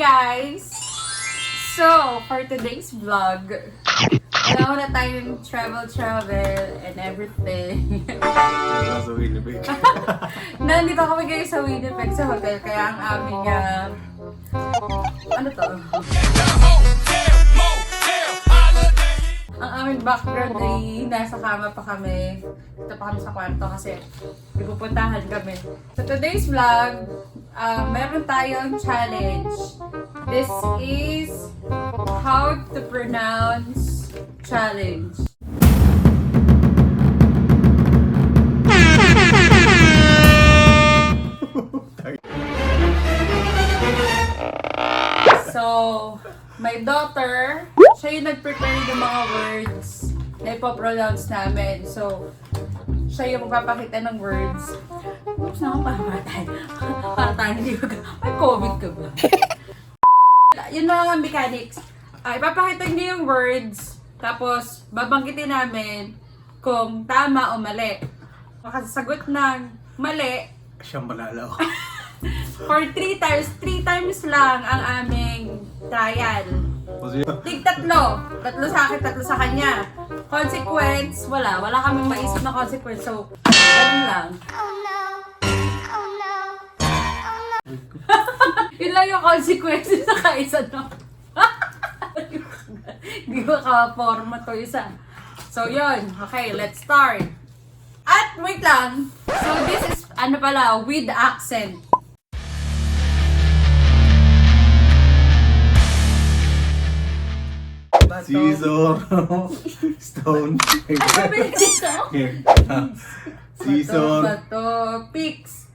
guys! So, for today's vlog, alam na tayong travel and everything. Sa Winnipeg. Nandito kami guys sa Winnipeg sa hotel, kaya ang aming, ano to? Ang aming background ay nasa kama pa kami. Ito pa kami sa kwarto kasi pupuntahan kami. So today's vlog, meron tayong challenge. This is how to pronounce challenge. So, my daughter, siya yung nag-prepare ng mga words na ipopronounce namin. So, siya yung magpapakita ng words. Oops, naman para tayo hindi ka. May COVID ka ba? Yun mga mechanics. Ipapakita niyo yung words, tapos babanggitin namin kung tama o mali. Makasagot ng mali, Siyang manalaw. for 3 times lang ang aming trial. Tig tatlo sa akin, tatlo sa kanya. Consequence, wala kaming maisip na consequence. So, ganun lang. Yun lang yung consequences sa kaisa, no? Hindi ko ka-forma to isa. So, yun. Okay, let's start. At, wait lang. So, this is, ano pala, with accent. Scissor. Stone. Ano dito? Scissor. Bato, pics.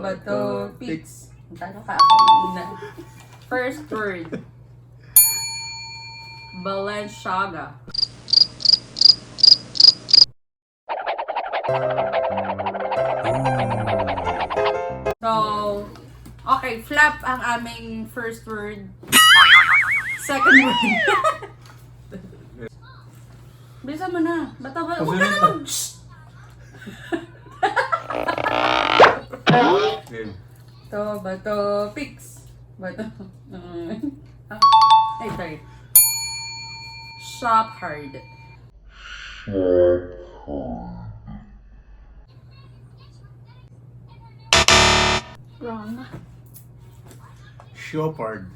Bato, pics. Tano ka ako muna. First word. Balenciaga. So, okay, flap ang aming first word. Second word. Bilisan mo na. Bata ba? Huwag ka na mag... Bato, pics. Bato. Ay, sorry. Shop hard. Wrong. Shopard.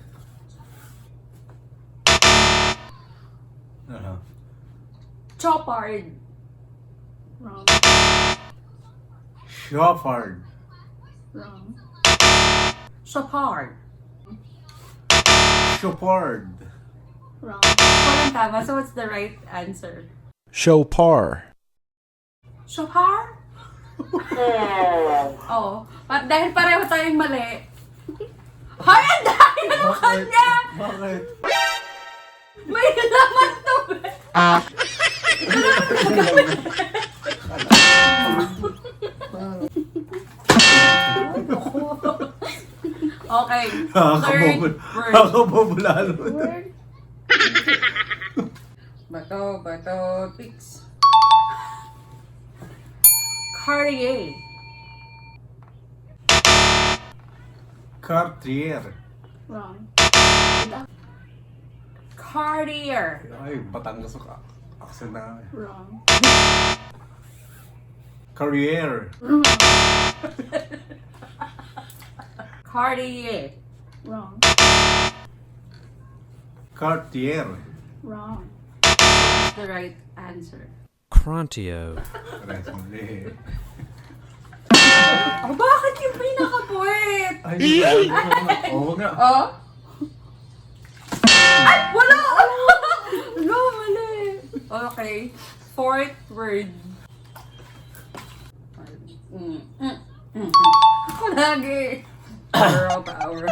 Chopard. Wrong. Shopard. Wrong. Chopard. Shopard. Wrong. Walang tama. So what's the right answer? Chopar. Chopard? Oo. Dahil pareho tayong mali. Hoy, ang dahil ng kanya! Bakit? May laman to, be! Okay. Third word. Nakakababulalo. Bato, pics. Cartier. Cartier. Wrong. Cartier. Ay, Batangas ka. Aksan na. Wrong. Carrier. Cartier. Wrong. Cartier. Wrong. What's the right answer? Crontio. Parehas mali. Oh, bakit yung pinaka-puwet? Ay, oo nga. Oh? Ay, wala! No, mali. Okay. Fourth word. Ako lagi. Power.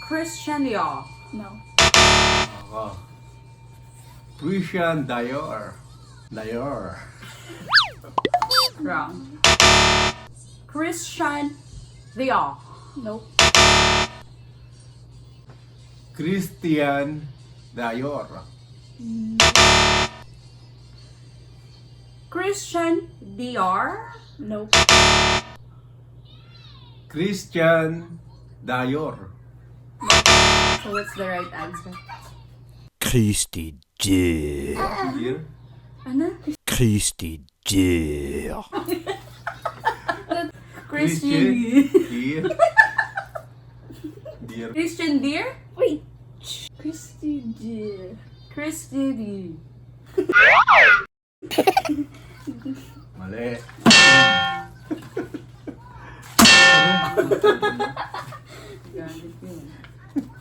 Christian Dior. No. Ako. Christian Dior. Dior. Wrong. Christian Dior. Nope. Christian Dior. Christian Dior? Nope. Christian Dior. So what's the right answer? Christy dear. Dear. Ano? Christy dear. Christian. Dear. Dear. Christian Dior? Wait. Christy dear. Christian Dior. Mali. Gamit yun.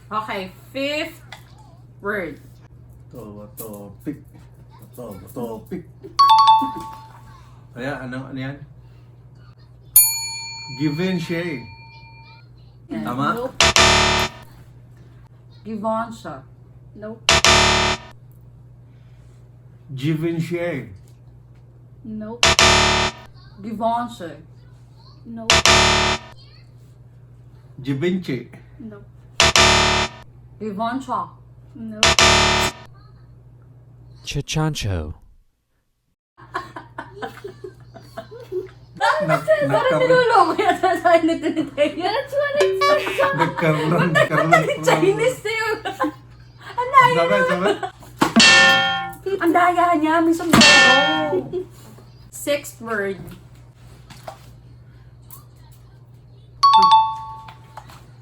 Okay, fifth word. Bato, pick. Bato, pick. Kaya, ano yan? Givenchy. Yan. Tama? Nope. Givenchy. Nope. Givenchy. Nope. Givenchy. Nope. Givenchy. Nope. Givenchy. Nope. Chachancho. Parang niloloko yata sa akin na tinitay. That's what it says. Nagkaroon. Chinese na yun. Ang daya Sabi. Ang daya niya, may sombrero. Sixth word.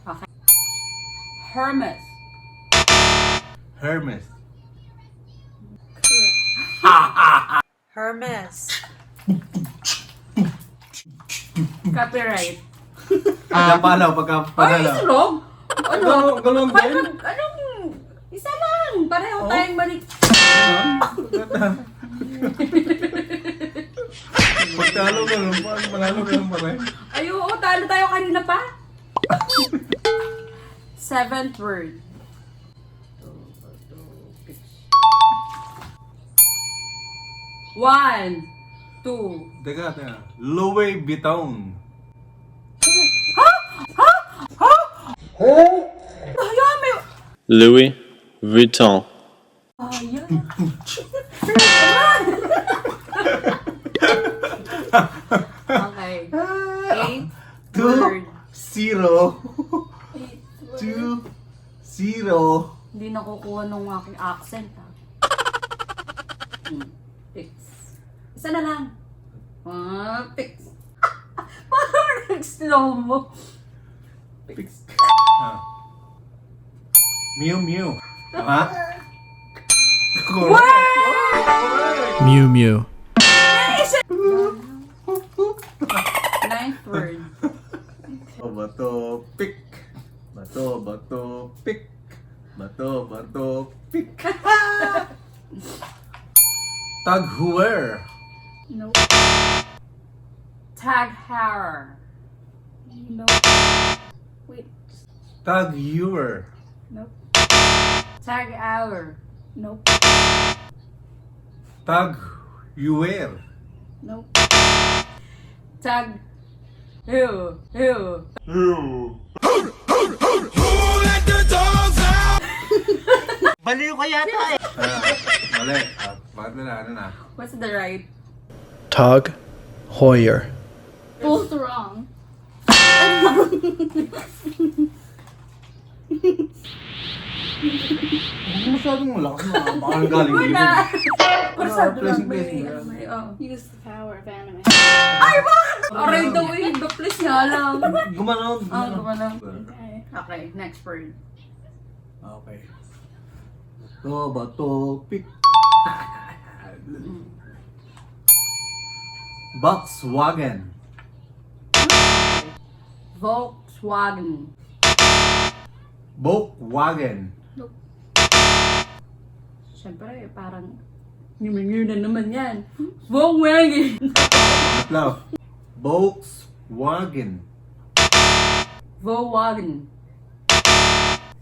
Okay. Hermes. Hermes. Hermes. Copyright. Napalaw, pagka Ay, panalo. isulog? Ano? Galong Ay, din. anong... Isa lang. Pareho tayong balik. Pagtalo ka lang, panalo ka lang pa rin. Ay, oo. Talo tayo kanina pa. Seventh word. One, two. Teka. Louis Vuitton. Dayami. Louis Vuitton. Ayan. Okay. Eighth word. 2-0. 2-0. Hindi nakukuha nung aking accent, ha? Fix. Isa na lang. Fix. Parang nag-slow mo. Fix. Mew. Tama? Correct. Mew Mew. Ninth word. Bato, pick. Bato, pick. Bato, pick. Tag-heuer. Nope. Tag hair. Nope. Wait. Tag-heuer. Nope. Tag hour. Nope. Tag-heuer. Nope. Tag. Ew. Baliw ka yata eh. Mali. Bakit ano na? What's the right? Tug Heuer. Both wrong. Hindi masyadong malakas na. Baka galing din. Wala. Pasado place lang in place. may oh. Use the power of anime. Ay, bakit? Aray daw eh. The please nga lang. Gumanaw. Gumanaw. Okay. Okay, next word. Okay. Bato, pick. Volkswagen. Volkswagen. Volkswagen. Siyempre, parang na naman yan. Volkswagen. Atlaw. Volkswagen. Volkswagen.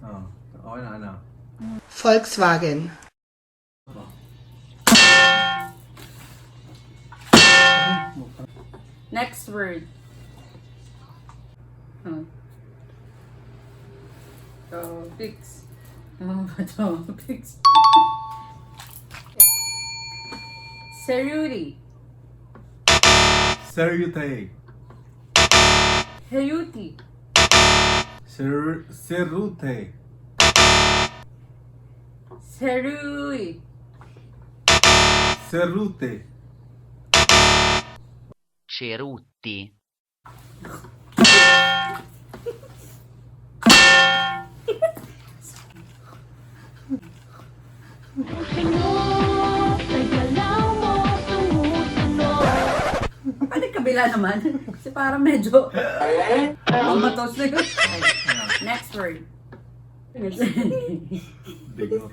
Oh, okay na, ano? Volkswagen. Next word. Fix. Fix. Cerruti. Serute. Hayuti. Serute. Serui. Serute. Cerutti. Pwede kabila naman. Kasi parang medyo mamatos na yun. Okay. Next word. Bigo.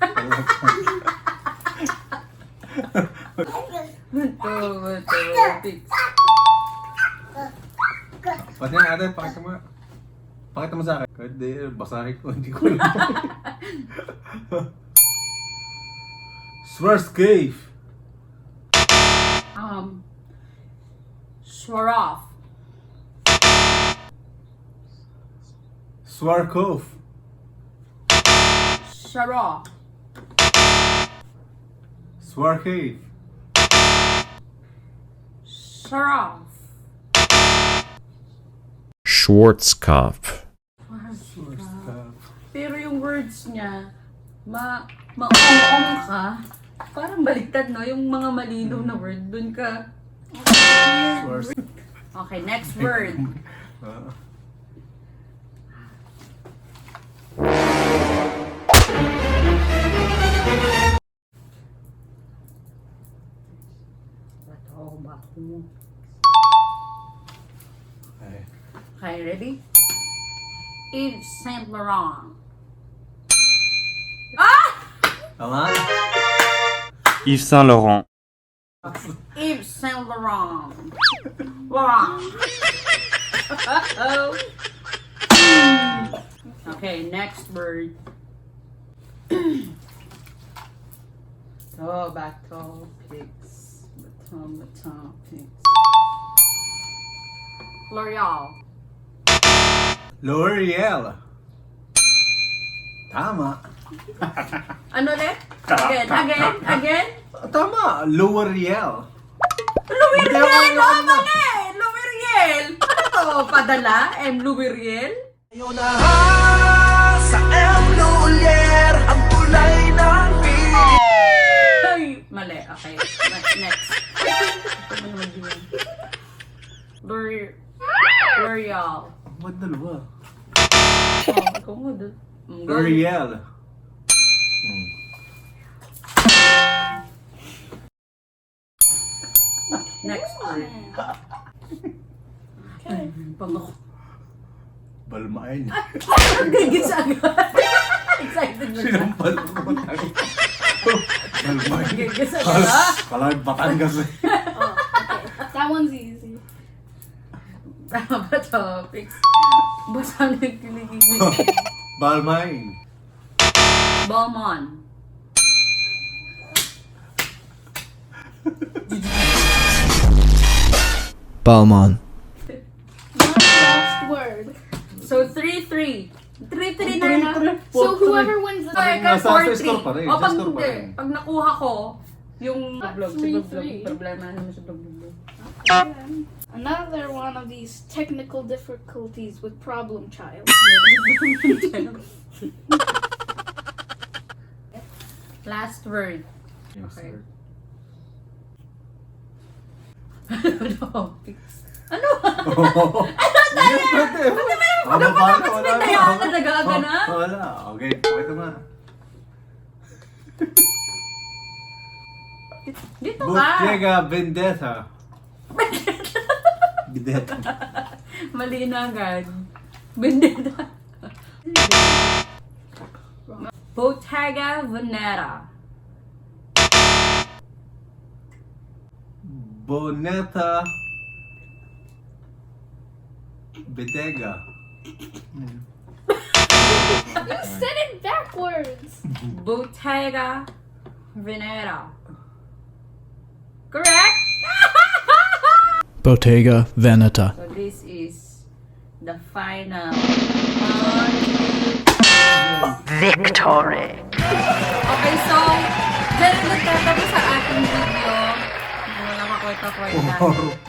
Mathematics. Pati nga ate, pakita mo. Pakita mo sa akin. Kahit di, basahin ko, hindi ko alam. Swears cave. Swaroff. Swarkov. Sharaw. Swarcave. Sharaff. Schwarzkopf. Pero yung words niya, maong ka. Parang baliktad, no? Yung mga malinaw na word, dun ka. Swars. Okay, next word. Okay. Okay, ready? Yves Saint Laurent. Ah! Tama? Yves Saint Laurent. Yves Saint Laurent. Laurent. Oh. Okay, next word. Oh, back topics. Topics. L'Oreal. L'Oreal. Tama. Ano ulit? Again? Tama. L'Oreal. L'Oreal! Oh, mali! L'Oreal! Ano to? Padala? L'Oreal? Ay! Mali. Okay. Next. Ano naman yun? L'Oreal. Ba't dalawa? Oh, ikaw mo doon. L'Oreal. Next word. Pang ako. Balmain. Gigis agad. Excited na siya. Sinampal ko. Balmain. Gigis agad. Kalag Batangas eh. Oh, okay. That one's easy. Tama ba topics? Basta nagkiligigig. Balmain. Balmon. Balmon. One last word. So, 3-3. 3-3 na rin ah. So whoever wins the Ay, Nasa 4-3. score pa rin, O, pag score pa hindi, rin. pag nakuha ko, yung What? vlog, 3-3? problema naman sa vlog. Another one of these technical difficulties with problem child. Last word. Yes, Okay. sir. Topics. Ano? Yes, pwede. Ano pa? Wala na. Kaya na nag-aaga na? Wala. Okay, pakita mo. Dito ka. Bottega Vendetta. Vendetta. Mali na agad. Vendetta. Bottega Veneta. Bonetta. Bodega. You said it backwards. Bottega Veneta. Correct? Bottega Veneta. So this is the final. Victory. Okay, so, dyan na nagtatapos sa ating video. Wala ka kwenta-kwenta.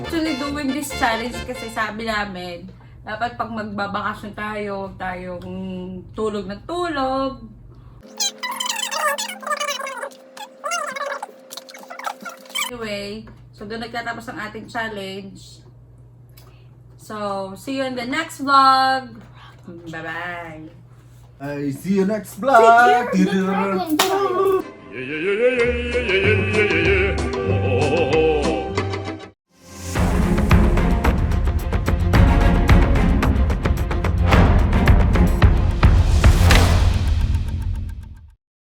Actually, doing this challenge kasi sabi namin, dapat pag magbabakasyon tayo, huwag tayong tulog na tulog. Anyway, so doon nagtatapos ang ating challenge. So, see you in the next vlog. Bye-bye. I see you next vlog. Problem. Yeah, yeah, yeah, yeah, yeah, yeah, yeah, yeah, yeah, yeah. Oh, oh, oh.